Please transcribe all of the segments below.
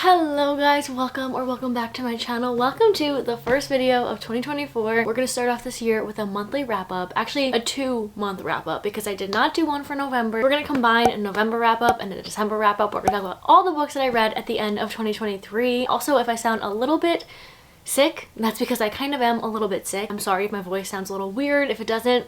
Hello guys, welcome back to my channel. Welcome to the first video of 2024. We're gonna start off this year with a monthly wrap-up, actually a 2-month wrap-up because I did not do one for November. We're gonna combine a November wrap-up and a December wrap-up. We're gonna talk about all the books that I read at the end of 2023. Also, if I sound a little bit sick, that's because I kind of am a little bit sick. I'm sorry if my voice sounds a little weird. If it doesn't,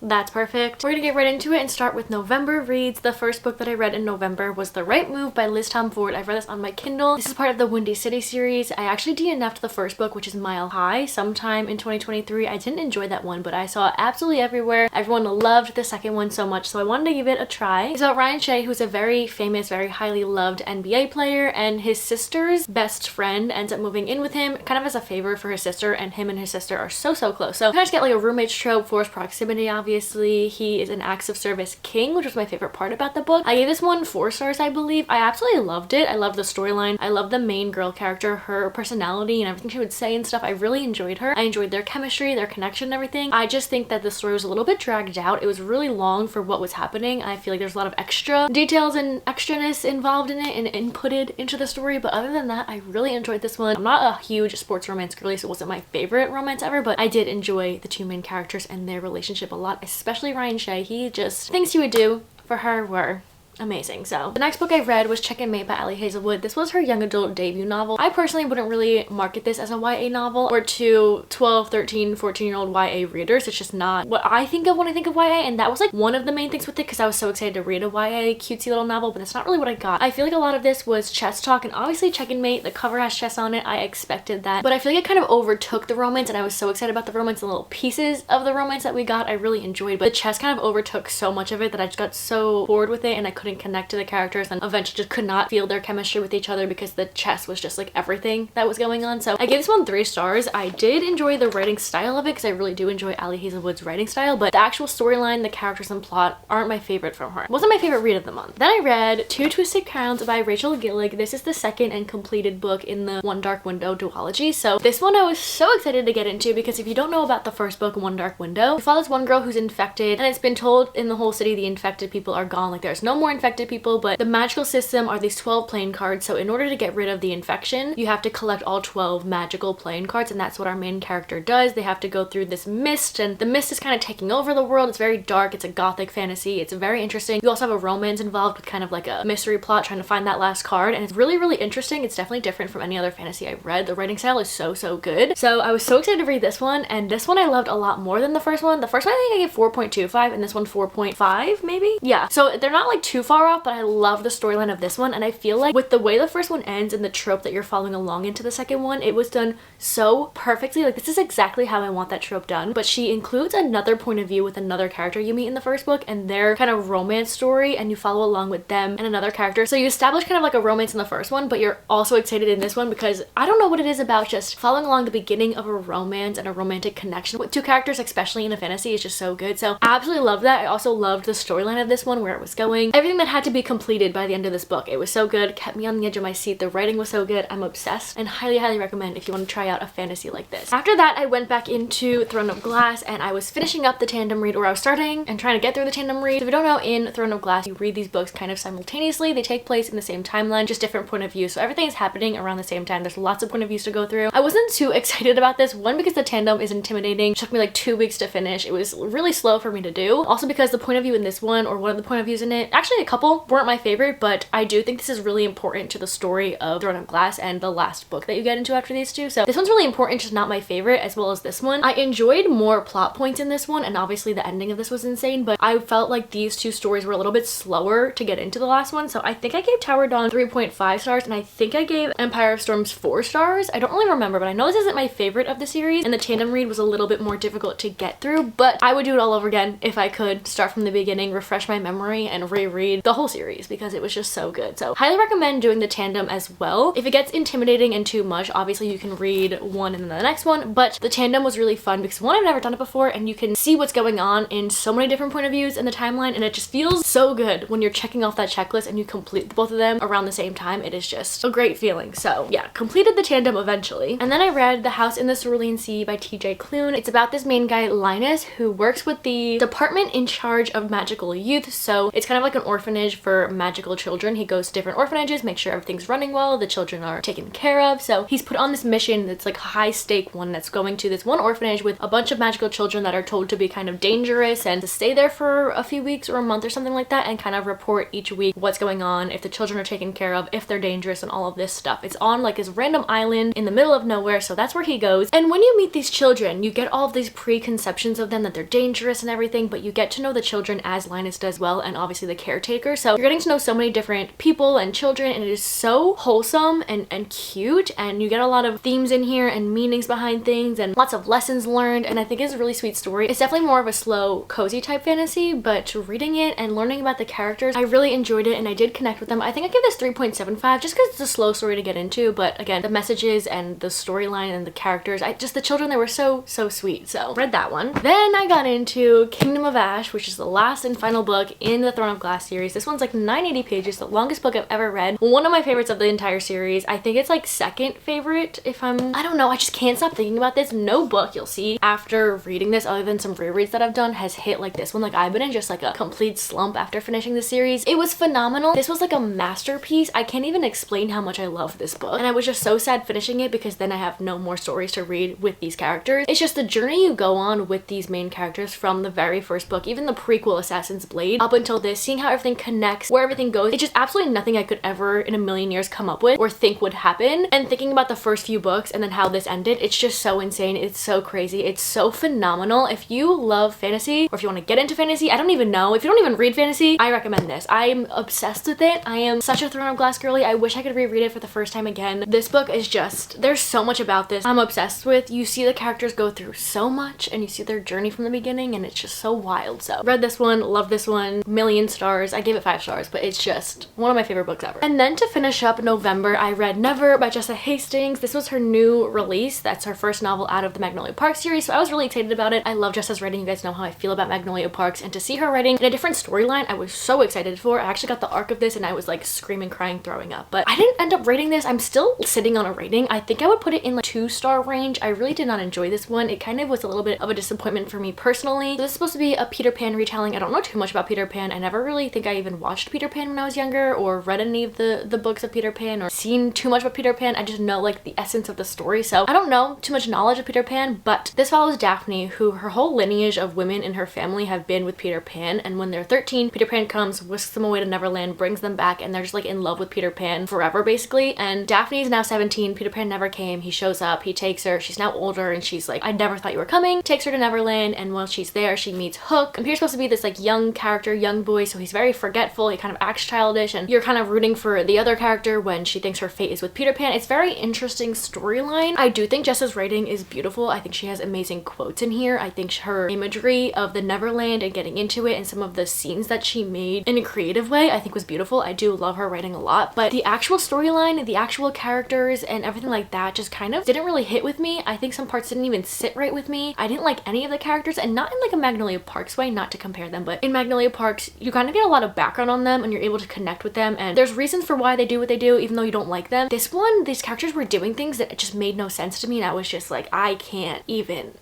that's perfect. We're gonna get right into it and start with November reads. The first book that I read in November was The Right Move by Liz Tom Ford. I've read this on my Kindle. This is part of the Windy City series. I actually DNF'd the first book, which is Mile High, sometime in 2023. I didn't enjoy that one, but I saw it absolutely everywhere. Everyone loved the second one so much, so I wanted to give it a try. It's about Ryan Shea, who's a very famous, very highly loved NBA player, and his sister's best friend ends up moving in with him, kind of as a favor for his sister, and him and his sister are so close. So you kind of just get like a roommate's trope, forced proximity, obviously. He is an acts of service king, which was my favorite part about the book. I gave this one 4 stars, I believe. I absolutely loved it. I loved the storyline. I loved the main girl character, her personality and everything she would say and stuff. I really enjoyed her. I enjoyed their chemistry, their connection and everything. I just think that the story was a little bit dragged out. It was really long for what was happening. I feel like there's a lot of extra details and extraness involved in it and inputted into the story, but other than that, I really enjoyed this one. I'm not a huge sports romance girly, so it wasn't my favorite romance ever, but I did enjoy the 2 main characters and their relationship a lot, especially Ryan Shea. He just, things he would do for her were amazing. So the next book I read was Check and Mate by Ali Hazelwood. This was her young adult debut novel. I personally wouldn't really market this as a YA novel or to 12, 13, 14-year-old YA readers. It's just not what I think of when I think of YA, and that was like one of the main things with it because I was so excited to read a YA cutesy little novel, but that's not really what I got. I feel like a lot of this was chess talk, and obviously Check and Mate, the cover has chess on it. I expected that, but I feel like it kind of overtook the romance, and I was so excited about the romance and little pieces of the romance that we got. I really enjoyed, but the chess kind of overtook so much of it that I just got so bored with it and I couldn't connect to the characters, and eventually just could not feel their chemistry with each other because the chess was just like everything that was going on. So I gave this one 3 stars. I did enjoy the writing style of it because I really do enjoy Ali Hazelwood's writing style, but the actual storyline, the characters and plot aren't my favorite from her. It wasn't my favorite read of the month. Then I read Two Twisted Crowns by Rachel Gillig. This is the second and completed book in the One Dark Window duology. So this one I was so excited to get into because if you don't know about the first book, One Dark Window, you follow this one girl who's infected, and it's been told in the whole city the infected people are gone, like there's no more infected people, but the magical system are these 12 playing cards. So in order to get rid of the infection, you have to collect all 12 magical playing cards, and that's what our main character does. They have to go through this mist, and the mist is kind of taking over the world. It's very dark. It's a gothic fantasy. It's very interesting. You also have a romance involved with kind of like a mystery plot trying to find that last card, and it's really interesting. It's definitely different from any other fantasy I've read. The writing style is so good. So I was so excited to read this one, and this one I loved a lot more than the first one. The first one I think I gave 4.25 and this one 4.5 maybe. Yeah, so they're not like too far off, but I love the storyline of this one, and I feel like with the way the first one ends and the trope that you're following along into the second one, it was done so perfectly. Like, this is exactly how I want that trope done, but she includes another point of view with another character you meet in the first book and their kind of romance story, and you follow along with them and another character. So you establish kind of like a romance in the first one, but you're also excited in this one because I don't know what it is about just following along the beginning of a romance and a romantic connection with 2 characters, especially in a fantasy, is just so good. So I absolutely love that. I also loved the storyline of this one, where it was going, everything that had to be completed by the end of this book. It was so good, kept me on the edge of my seat. The writing was so good. I'm obsessed and highly recommend if you want to try out a fantasy like this. After that, I went back into Throne of Glass, and I was finishing up the tandem read, or I was starting and trying to get through the tandem read. So if you don't know, in Throne of Glass, you read these books kind of simultaneously. They take place in the same timeline, just different point of view. So everything is happening around the same time. There's lots of point of views to go through. I wasn't too excited about this, one because the tandem is intimidating. It took me like 2 weeks to finish. It was really slow for me to do. Also because the point of view in this one, or one of the point of views in it, actually a couple, weren't my favorite, but I do think this is really important to the story of Throne of Glass and the last book that you get into after these 2. So this one's really important, just not my favorite, as well as this one. I enjoyed more plot points in this one, and obviously the ending of this was insane, but I felt like these 2 stories were a little bit slower to get into the last one. So I think I gave Tower Dawn 3.5 stars, and I think I gave Empire of Storms 4 stars. I don't really remember, but I know this isn't my favorite of the series, and the tandem read was a little bit more difficult to get through, but I would do it all over again if I could. Start from the beginning, refresh my memory, and reread the whole series because it was just so good. So highly recommend doing the tandem as well. If it gets intimidating and too much, obviously you can read one and then the next one, but the tandem was really fun because one, I've never done it before, and you can see what's going on in so many different point of views in the timeline, and it just feels so good when you're checking off that checklist and you complete both of them around the same time. It is just a great feeling. So yeah, completed the tandem eventually. And then I read The House in the Cerulean Sea by TJ Klune. It's about this main guy, Linus, who works with the department in charge of magical youth. So it's kind of like an orphanage for magical children. He goes to different orphanages, make sure everything's running well, the children are taken care of. So he's put on this mission that's like a high stake one, that's going to this one orphanage with a bunch of magical children that are told to be kind of dangerous and to stay there for a few weeks or a month or something like that, and kind of report each week what's going on, if the children are taken care of, if they're dangerous, and all of this stuff. It's on like this random island in the middle of nowhere, so that's where he goes. And when you meet these children, you get all of these preconceptions of them, that they're dangerous and everything, but you get to know the children as Linus does well, and obviously the caretaker. So you're getting to know so many different people and children, and it is so wholesome and cute, and you get a lot of themes in here and meanings behind things and lots of lessons learned, and I think it's a really sweet story. It's definitely more of a slow, cozy type fantasy, but reading it and learning about the characters, I really enjoyed it and I did connect with them. I think I give this 3.75 just because it's a slow story to get into, but again, the messages and the storyline and the characters, just the children, they were so sweet. So read that one. Then I got into Kingdom of Ash, which is the last and final book in the Throne of Glass series. This one's like 980 pages, the longest book I've ever read. One of my favorites of the entire series. I think it's like second favorite if I don't know, I just can't stop thinking about this. No book you'll see after reading this, other than some rereads that I've done, has hit like this one. Like, I've been in just like a complete slump after finishing the series. It was phenomenal. This was like a masterpiece. I can't even explain how much I love this book, and I was just so sad finishing it because then I have no more stories to read with these characters. It's just the journey you go on with these main characters from the very first book, even the prequel Assassin's Blade, up until this, seeing how everything connects, where everything goes. It's just absolutely nothing I could ever in a million years come up with or think would happen. And thinking about the first few books and then how this ended, it's just so insane. It's so crazy. It's so phenomenal. If you love fantasy, or if you want to get into fantasy, I don't even know, if you don't even read fantasy, I recommend this. I'm obsessed with it. I am such a Throne of Glass girly. I wish I could reread it for the first time again. This book is just, there's so much about this I'm obsessed with. You see the characters go through so much, and you see their journey from the beginning, and it's just so wild. So read this one, love this one, million stars. I gave it 5 stars, but it's just one of my favorite books ever. And then to finish up November, I read Never by Jessa Hastings. This was her new release. That's her first novel out of the Magnolia Park series, so I was really excited about it. I love Jessa's writing. You guys know how I feel about Magnolia Parks, and to see her writing in a different storyline, I was so excited for. I actually got the arc of this and I was like screaming, crying, throwing up, but I didn't end up rating this. I'm still sitting on a rating. I think I would put it in like 2-star range. I really did not enjoy this one. It kind of was a little bit of a disappointment for me personally. This is supposed to be a Peter Pan retelling. I don't know too much about Peter Pan. I never really think I even watched Peter Pan when I was younger, or read any of the books of Peter Pan, or seen too much about Peter Pan. I just know like the essence of the story, so I don't know too much knowledge of Peter Pan. But this follows Daphne, who her whole lineage of women in her family have been with Peter Pan, and when they're 13, Peter Pan comes, whisks them away to Neverland, brings them back, and they're just like in love with Peter Pan forever basically. And Daphne is now 17. Peter Pan never came. He shows up, he takes her, she's now older, and she's like, I never thought you were coming. Takes her to Neverland, and while she's there, she meets Hook, and Peter's supposed to be this like young character, young boy, so he's very forgetful, he kind of acts childish, and you're kind of rooting for the other character when she thinks her fate is with Peter Pan. It's very interesting storyline. I do think Jessa's writing is beautiful. I think she has amazing quotes in here. I think her imagery of the Neverland and getting into it, and some of the scenes that she made in a creative way, I think was beautiful. I do love her writing a lot, but the actual storyline, the actual characters, and everything like that just kind of didn't really hit with me. I think some parts didn't even sit right with me. I didn't like any of the characters, and not in like a Magnolia Parks way, not to compare them, but in Magnolia Parks, you kind of get a lot of background on them and you're able to connect with them, and there's reasons for why they do what they do, even though you don't like them. This one, these characters were doing things that just made no sense to me, and I was just like, I can't even.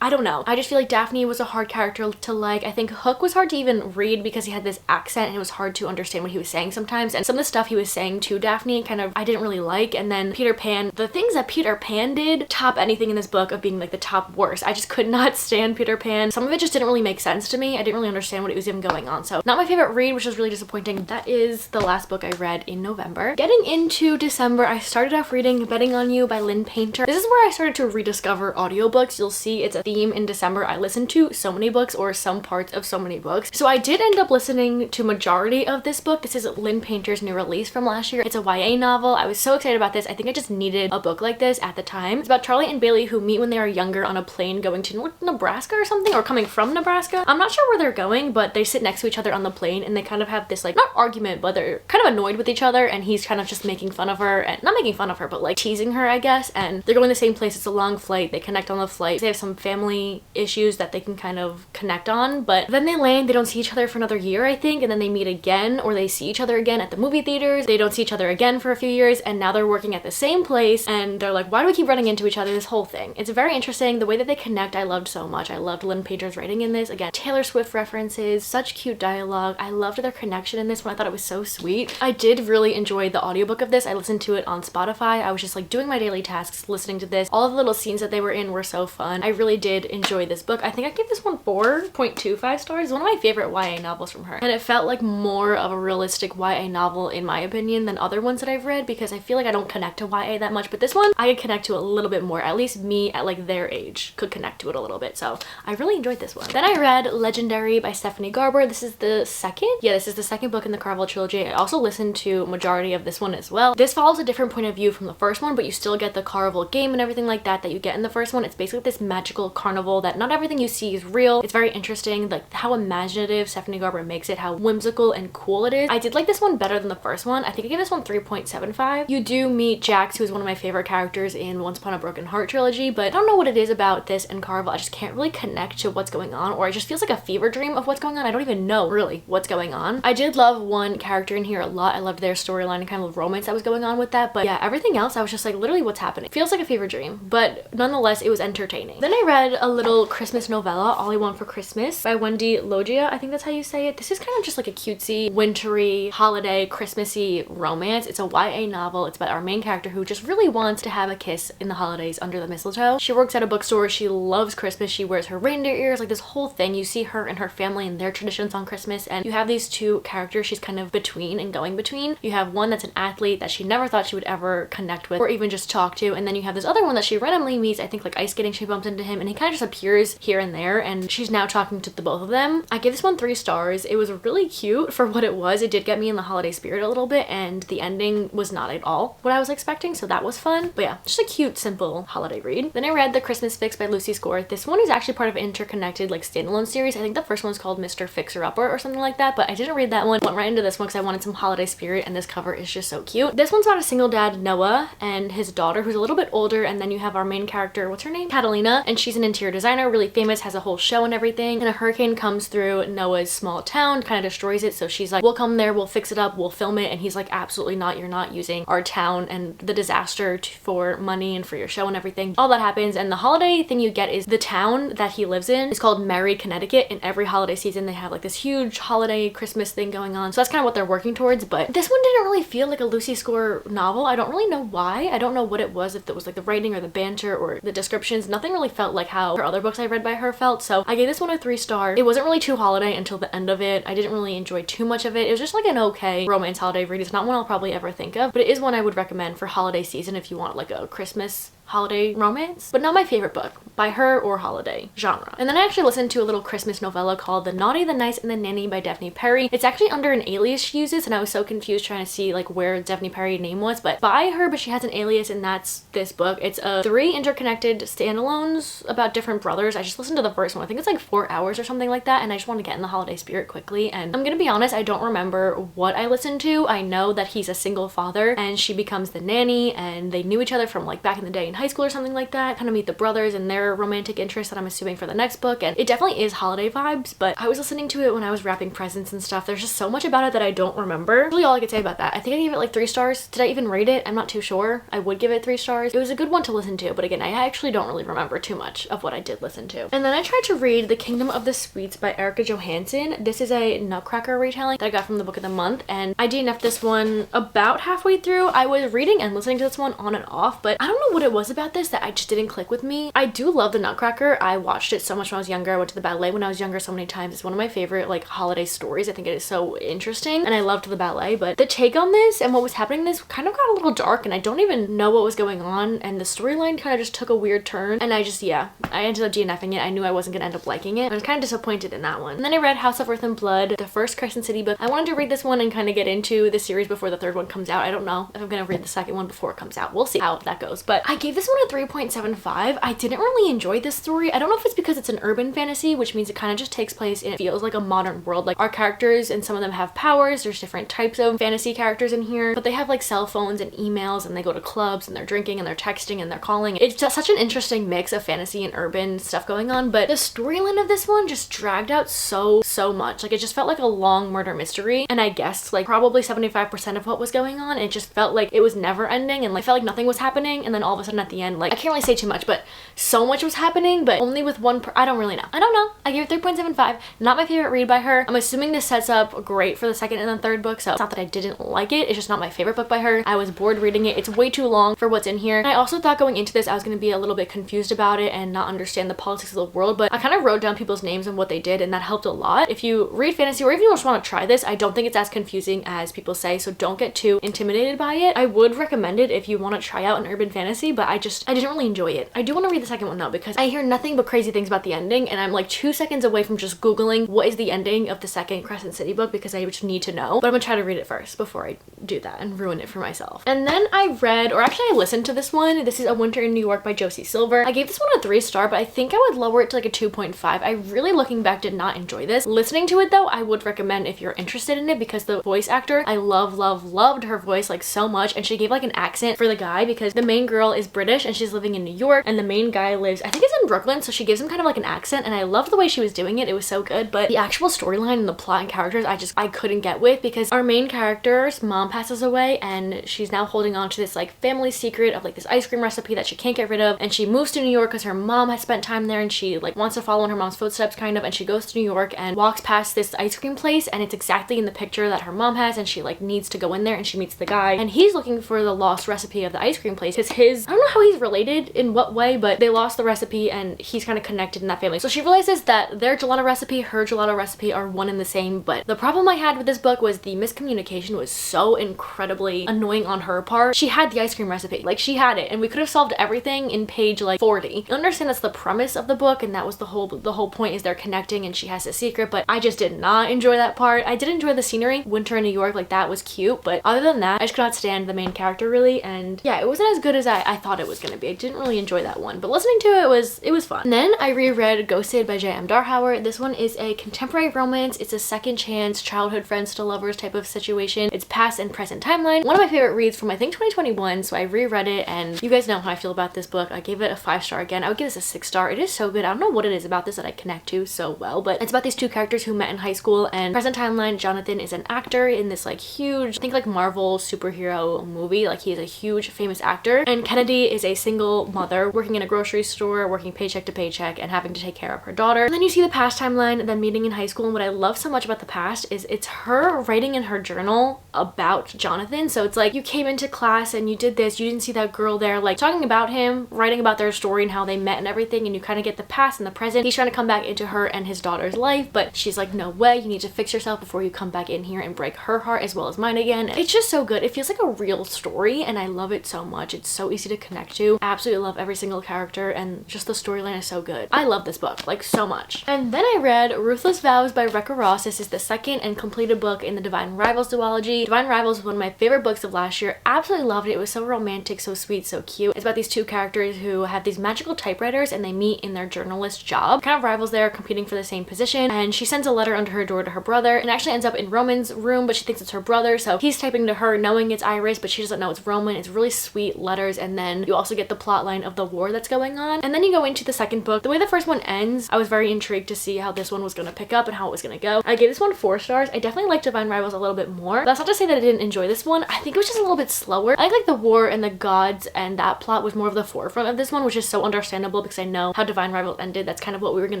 I don't know. I just feel like Daphne was a hard character to like. I think Hook was hard to even read because he had this accent and it was hard to understand what he was saying sometimes. And some of the stuff he was saying to Daphne kind of I didn't really like. And then Peter Pan, the things that Peter Pan did top anything in this book of being like the top worst. I just could not stand Peter Pan. Some of it just didn't really make sense to me. I didn't really understand what it was even going on. So not my favorite read, which was really disappointing. That is the last book I read in November. Getting into December, I started off reading Betting on You by Lynn Painter. This is where I started to rediscover audiobooks. You'll see it's a theme in December. I listened to so many books, or some parts of so many books. So I did end up listening to majority of this book. This is Lynn Painter's new release from last year. It's a YA novel. I was so excited about this. I think I just needed a book like this at the time. It's about Charlie and Bailey who meet when they are younger on a plane going to Nebraska or something, or coming from Nebraska. I'm not sure where they're going, but they sit next to each other on the plane and they kind of have this like, not argument, but they're kind of annoyed with each other, and he's kind of just making fun of her, and not making fun of her, but like teasing her, I guess. And they're going the same place. It's a long flight. They connect on the flight. They have some family family issues that they can kind of connect on. But then they land, they don't see each other for another year, I think, and then they meet again, or they see each other again at the movie theaters. They don't see each other again for a few years, and now they're working at the same place, and they're like, why do we keep running into each other? This whole thing. It's very interesting. The way that they connect, I loved so much. I loved Lynn Painter's writing in this. Again, Taylor Swift references, such cute dialogue. I loved their connection in this one. I thought it was so sweet. I did really enjoy the audiobook of this. I listened to it on Spotify. I was just like doing my daily tasks, listening to this. All of the little scenes that they were in were so fun. I really did enjoy this book. I think I gave this one 4.25 stars. It's one of my favorite YA novels from her. And it felt like more of a realistic YA novel in my opinion than other ones that I've read, because I feel like I don't connect to YA that much, but this one I could connect to a little bit more. At least me at like their age could connect to it a little bit. So I really enjoyed this one. Then I read Legendary by Stephanie Garber. This is the second? Yeah, this is the second book in the Carvel trilogy. I also listened to majority of this one as well. This follows a different point of view from the first one, but you still get the Carvel game and everything like that you get in the first one. It's basically this magical carnival that not everything you see is real. It's very interesting, like how imaginative Stephanie Garber makes it, how whimsical and cool it is. I did like this one better than the first one. I think I gave this one 3.75. You do meet Jax, who is one of my favorite characters in Once Upon a Broken Heart trilogy, but I don't know what it is about this and Carvel. I just can't really connect to what's going on, or it just feels like a fever dream of what's going on. I don't even know really what's going on. I did love one character in here a lot. I loved their storyline and kind of romance that was going on with that, but yeah, everything else I was just like, literally what's happening? Feels like a fever dream, but nonetheless it was entertaining. Then I read a little Christmas novella, All I Want for Christmas by Wendy Logia. I think that's how you say it. This is kind of just like a cutesy, wintry, holiday, Christmassy romance. It's a YA novel. It's about our main character who just really wants to have a kiss in the holidays under the mistletoe. She works at a bookstore. She loves Christmas. She wears her reindeer ears, like this whole thing. You see her and her family and their traditions on Christmas, and you have these two characters she's kind of between and going between. You have one that's an athlete that she never thought she would ever connect with or even just talk to, and then you have this other one that she randomly meets. I think like ice skating, she bumps into him, and he kind of just appears here and there, and she's now talking to the both of them. I gave this one 3 stars. It was really cute for what it was. It did get me in the holiday spirit a little bit, and the ending was not at all what I was expecting, so that was fun. But yeah, just a cute, simple holiday read. Then I read The Christmas Fix by Lucy Score. This one is actually part of an interconnected like standalone series. I think the first one's called Mr. Fixer-Upper or something like that, but I didn't read that one. Went right into this one because I wanted some holiday spirit, and this cover is just so cute. This one's about a single dad, Noah, and his daughter who's a little bit older, and then you have our main character, what's her name? Catalina, and she's an interior designer, really famous, has a whole show and everything, and a hurricane comes through Noah's small town, kind of destroys it, so she's like, we'll come there, we'll fix it up, we'll film it, and he's like, absolutely not, you're not using our town and the disaster for money and for your show and everything. All that happens, and the holiday thing you get is the town that he lives in is called Merry, Connecticut, and every holiday season they have like this huge holiday Christmas thing going on, so that's kind of what they're working towards. But this one didn't really feel like a Lucy Score novel. I don't really know why. I don't know what it was, if it was like the writing or the banter or the descriptions. Nothing really felt like how her other books I read by her felt, so I gave this one a 3 star. It wasn't really too holiday until the end of it. I didn't really enjoy too much of it. It was just like an okay romance holiday read. It's not one I'll probably ever think of, but it is one I would recommend for holiday season if you want like a Christmas holiday romance, but not my favorite book by her or holiday genre. And then I actually listened to a little Christmas novella called The Naughty, the Nice, and the Nanny by Daphne Perry. It's actually under an alias she uses, and I was so confused trying to see like where Daphne Perry's name was, but by her, but she has an alias, and that's this book. It's 3 interconnected standalones about different brothers. I just listened to the first one. I think it's like 4 hours or something like that, and I just want to get in the holiday spirit quickly. And I'm gonna be honest, I don't remember what I listened to. I know that he's a single father and she becomes the nanny, and they knew each other from like back in the day in high school or something like that. Kind of meet the brothers and their romantic interest that I'm assuming for the next book, and it definitely is holiday vibes, but I was listening to it when I was wrapping presents and stuff. There's just so much about it that I don't remember. Really all I could say about that. I think I gave it like 3 stars. Did I even rate it? I'm not too sure. I would give it 3 stars. It was a good one to listen to, but again, I actually don't really remember too much of what I did listen to. And then I tried to read The Kingdom of the Sweets by Erica Johansson. This is a Nutcracker retelling that I got from the book of the month, and I DNF'd this one about halfway through. I was reading and listening to this one on and off, but I don't know what it was about this that I just didn't click with me. I do love the Nutcracker. I watched it so much when I was younger. I went to the ballet when I was younger so many times. It's one of my favorite like holiday stories. I think it is so interesting, and I loved the ballet, but the take on this and what was happening in this kind of got a little dark, and I don't even know what was going on, and the storyline kind of just took a weird turn, and I ended up DNFing it. I knew I wasn't gonna end up liking it. I was kind of disappointed in that one. And then I read House of Earth and Blood, the first Crescent City book. I wanted to read this one and kind of get into the series before the 3rd one comes out. I don't know if I'm gonna read the 2nd one before it comes out. We'll see how that goes, but I gave gave this one a 3.75. I didn't really enjoy this story. I don't know if it's because it's an urban fantasy, which means it kind of just takes place and it feels like a modern world. Like our characters and some of them have powers. There's different types of fantasy characters in here, but they have like cell phones and emails and they go to clubs and they're drinking and they're texting and they're calling. It's just such an interesting mix of fantasy and urban stuff going on, but the storyline of this one just dragged out so much. Like it just felt like a long murder mystery, and I guessed like probably 75% of what was going on, and it just felt like it was never ending, and like felt like nothing was happening, and then all of a sudden at the end, like I can't really say too much, but so much was happening, but only with one I don't really know. I don't know. I gave it 3.75. Not my favorite read by her. I'm assuming this sets up great for the second and the third book, so it's not that I didn't like it, it's just not my favorite book by her. I was bored reading it. It's way too long for what's in here. And I also thought going into this I was going to be a little bit confused about it and not understand the politics of the world, but I kind of wrote down people's names and what they did, and that helped a lot. If you read fantasy or even you just want to try this, I don't think it's as confusing as people say, so don't get too intimidated by it. I would recommend it if you want to try out an urban fantasy, but I didn't really enjoy it. I do want to read the second one though, because I hear nothing but crazy things about the ending, and I'm like 2 seconds away from just googling what is the ending of the second Crescent City book, because I just need to know. But I'm gonna try to read it first before I do that and ruin it for myself. And then I read, or actually I listened to this one. This is A Winter in New York by Josie Silver. I gave this one a 3-star, but I think I would lower it to like a 2.5. I really, looking back, did not enjoy this. Listening to it though, I would recommend if you're interested in it, because the voice actor, I loved her voice like so much, and she gave like an accent for the guy, because the main girl is British and she's living in New York, and the main guy lives, I think it's in Brooklyn, so she gives him kind of like an accent, and I loved the way she was doing it. It was so good, but the actual storyline and the plot and characters I couldn't get with, because our main character's mom passes away and she's now holding on to this like family secret of like this ice cream recipe that she can't get rid of, and she moves to New York because her mom has spent time there and she like wants to follow in her mom's footsteps kind of, and she goes to New York and walks past this ice cream place, and it's exactly in the picture that her mom has, and she like needs to go in there, and she meets the guy and he's looking for the lost recipe of the ice cream place, because I don't know how he's related in what way, but they lost the recipe and he's kind of connected in that family. So she realizes that their gelato recipe, her gelato recipe are one and the same, but the problem I had with this book was the miscommunication was so incredibly annoying on her part. She had the ice cream recipe, like she had it, and we could have solved everything in page like 40. I understand that's the premise of the book, and that was the whole point, is they're connecting and she has a secret, but I just did not enjoy that part. I did enjoy the scenery. Winter in New York, like that was cute, but other than that, I just could not stand the main character really, and yeah, it wasn't as good as I thought it was gonna be. I didn't really enjoy that one, but listening to it was fun. And then I reread Ghosted by J.M. Darhauer. This one is a contemporary romance. It's a second chance, childhood friends to lovers type of situation. It's past and present timeline. One of my favorite reads from I think 2021, so I reread it, and you guys know how I feel about this book. I gave it a 5-star again. I would give this a 6-star. It is so good. I don't know what it is about this that I connect to so well, but it's about these two characters who met in high school, and present timeline, Jonathan is an actor in this like huge, I think like Marvel superhero movie. Like he is a huge famous actor, and Kennedy is a single mother working in a grocery store, working paycheck to paycheck and having to take care of her daughter. And then you see the past timeline, then meeting in high school, and what I love so much about the past is it's her writing in her journal about Jonathan. So it's like, you came into class and you did this, you didn't see that girl there, like talking about him, writing about their story and how they met and everything, and you kind of get the past and the present. He's trying to come back into her and his daughter's life, but she's like, no way, you need to fix yourself before you come back in here and break her heart as well as mine again. It's just so good. It feels like a real story, and I love it so much. It's so easy to connect to. I absolutely love every single character, and just the storyline is so good. I love this book like so much. And then I read Ruthless Vows by Rebecca Ross. This is the second and completed book in the Divine Rivals duology. Divine Rivals was one of my favorite books of last year. Absolutely loved it. It was so romantic, so sweet, so cute. It's about these two characters who have these magical typewriters, and they meet in their journalist job. Kind of rivals there, competing for the same position, and she sends a letter under her door to her brother, and actually ends up in Roman's room, but she thinks it's her brother, so he's typing to her knowing it's Iris, but she doesn't know it's Roman. It's really sweet letters, and then you also get the plot line of the war that's going on. And then you go into the second book. The way the first one ends, I was very intrigued to see how this one was going to pick up and how it was going to go. I gave this one 4 stars. I definitely liked Divine Rivals a little bit more. But that's not to say that I didn't enjoy this one. I think it was just a little bit slower. I like the war and the gods, and that plot was more of the forefront of this one, which is so understandable because I know how Divine Rivals ended. That's kind of what we were going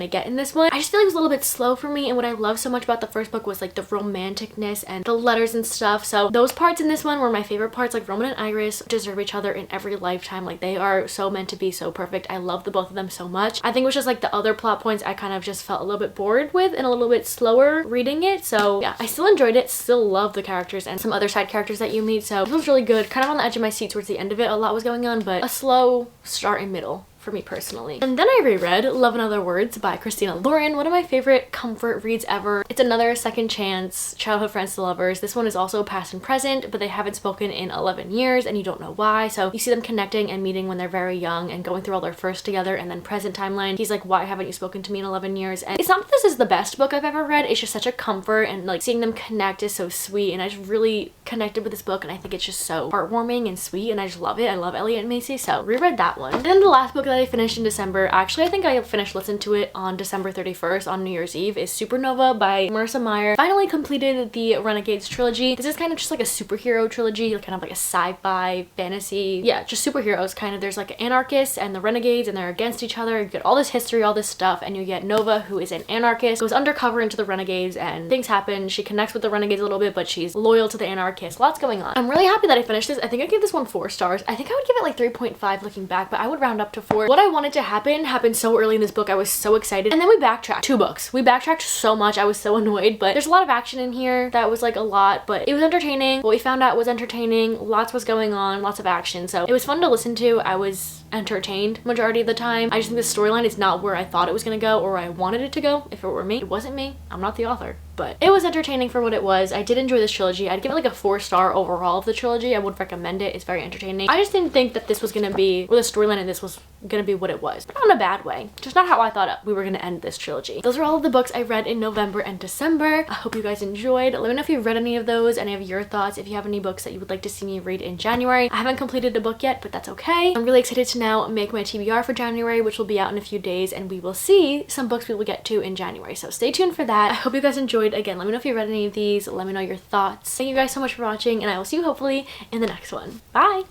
to get in this one. I just feel like it was a little bit slow for me, and what I love so much about the first book was like the romanticness and the letters and stuff. So those parts in this one were my favorite parts. Like Roman and Iris deserve each other in every lifetime. Like they are so meant to be so perfect. I love the both of them so much. I think it was just like the other plot points I kind of just felt a little bit bored with and a little bit slower reading it. So yeah, I still enjoyed it, still love the characters and some other side characters that you meet. So it was really good. Kind of on the edge of my seat towards the end of it. A lot was going on, but a slow start and middle for me personally. And then I reread Love in Other Words by Christina Lauren, one of my favorite comfort reads ever. It's another second chance, childhood friends to lovers. This one is also past and present, but they haven't spoken in 11 years and you don't know why. So you see them connecting and meeting when they're very young and going through all their first together, and then present timeline. He's like, why haven't you spoken to me in 11 years? And it's not that this is the best book I've ever read. It's just such a comfort, and like seeing them connect is so sweet, and I just really connected with this book, and I think it's just so heartwarming and sweet, and I just love it. I love Elliot and Macy, so reread that one. And then the last book that I finished in December, actually I think I finished listening to it on December 31st on New Year's Eve, is Supernova by Marissa Meyer. Finally completed the Renegades trilogy. This is kind of just like a superhero trilogy, kind of like a sci-fi fantasy, yeah, just superheroes kind of. There's like anarchists and the renegades, and they're against each other. You get all this history, all this stuff, and you get Nova, who is an anarchist, goes undercover into the renegades, and things happen. She connects with the renegades a little bit, but she's loyal to the anarchists. Lots going on. I'm really happy that I finished this. I think I gave this one 4 stars. I think I would give it like 3.5 looking back, but I would round up to 4. What I wanted to happen happened so early in this book. I was so excited, and then we backtracked 2 books. We backtracked so much. I was so annoyed, but there's a lot of action in here. That was like a lot, but it was entertaining. What we found out was entertaining. Lots was going on, lots of action, so it was fun to listen to. I was entertained majority of the time. I just think the storyline is not where I thought it was gonna go or I wanted it to go. If it were me, it wasn't me. I'm not the author, but it was entertaining for what it was. I did enjoy this trilogy. I'd give it like a 4-star overall of the trilogy. I would recommend it. It's very entertaining. I just didn't think that this was gonna be, or the storyline in this was gonna be what it was. Not in a bad way. Just not how I thought we were gonna end this trilogy. Those are all of the books I read in November and December. I hope you guys enjoyed. Let me know if you've read any of those, any of your thoughts, if you have any books that you would like to see me read in January. I haven't completed a book yet, but that's okay. I'm really excited to now make my TBR for January, which will be out in a few days, and we will see some books we will get to in January. So stay tuned for that. I hope you guys enjoyed. Again, let me know if you read any of these. Let me know your thoughts. Thank you guys so much for watching, and I will see you hopefully in the next one. Bye!